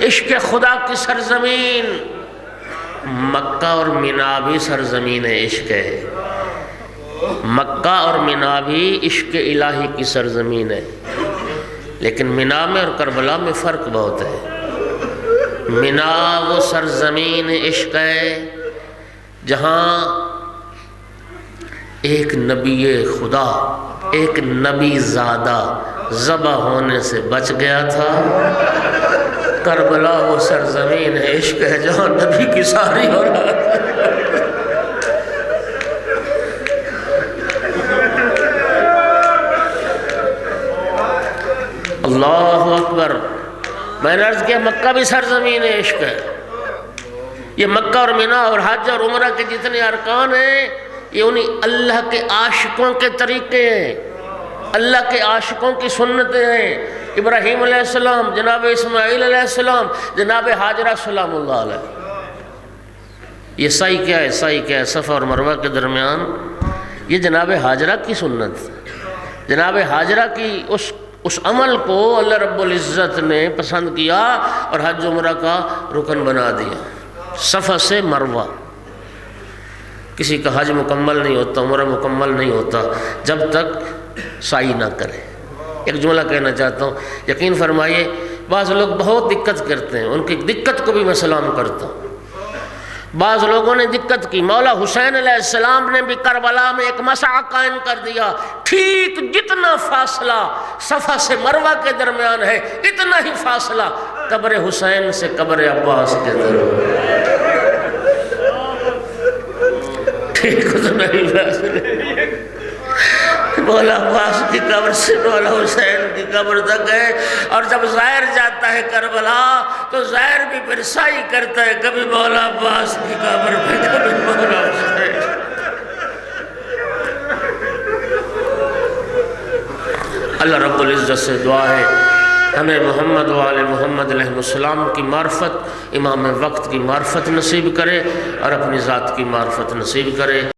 عشق خدا کی سرزمین۔ مکہ اور مینا بھی سرزمین عشق ہے، مکہ اور مینا بھی عشق الہی کی سرزمین ہے، لیکن مینا میں اور کربلا میں فرق بہت ہے۔ مینا وہ سرزمین عشق ہے جہاں ایک نبی خدا، ایک نبی زادہ ذبح ہونے سے بچ گیا تھا۔ کربلا وہ سرزمین عشق ہے جہاں نبی کی ساری اولاد۔ اللہ اکبر۔ میں نے عرض کیا مکہ بھی سرزمین عشق ہے۔ یہ مکہ اور مینا اور حج اور عمرہ کے جتنے ارکان ہیں یہ انہیں اللہ کے عاشقوں کے طریقے ہیں، اللہ کے عاشقوں کی سنتیں ہیں۔ ابراہیم علیہ السلام، جناب اسماعیل علیہ السلام، جناب حاجرہ سلام اللہ علیہ۔ یہ سعی کیا ہے، سعی کیا ہے صفا اور مروہ کے درمیان؟ یہ جناب حاجرہ کی سنت، جناب حاجرہ کی اس عمل کو اللہ رب العزت نے پسند کیا اور حج عمرہ کا رکن بنا دیا۔ صفا سے مروہ، کسی کا حج مکمل نہیں ہوتا، عمرہ مکمل نہیں ہوتا جب تک سعی نہ کرے۔ ایک جملہ کہنا چاہتا ہوں، یقین فرمائیے بعض لوگ بہت دقت کرتے ہیں، ان کی دقت کو بھی میں سلام کرتا ہوں۔ بعض لوگوں نے دقت کی، مولا حسین علیہ السلام نے بھی کربلا میں ایک مسعی قائم کر دیا، ٹھیک جتنا فاصلہ صفا سے مروہ کے درمیان ہے اتنا ہی فاصلہ قبر حسین سے قبر عباس کے درمیان، ٹھیک اتنا ہی فاصلہ مولا عباس کی قبر سے مولا حسین کی قبر تک ہے۔ اور جب زائر جاتا ہے کربلا تو زائر بھی پھر سعی کرتا ہے، کبھی مولا عباس کی قبر پہ، کبھی مولا حسین۔ اللہ رب العزت سے دعا ہے ہمیں محمد و آل محمد علیہ السلام کی معرفت، امام وقت کی معرفت نصیب کرے اور اپنی ذات کی معرفت نصیب کرے۔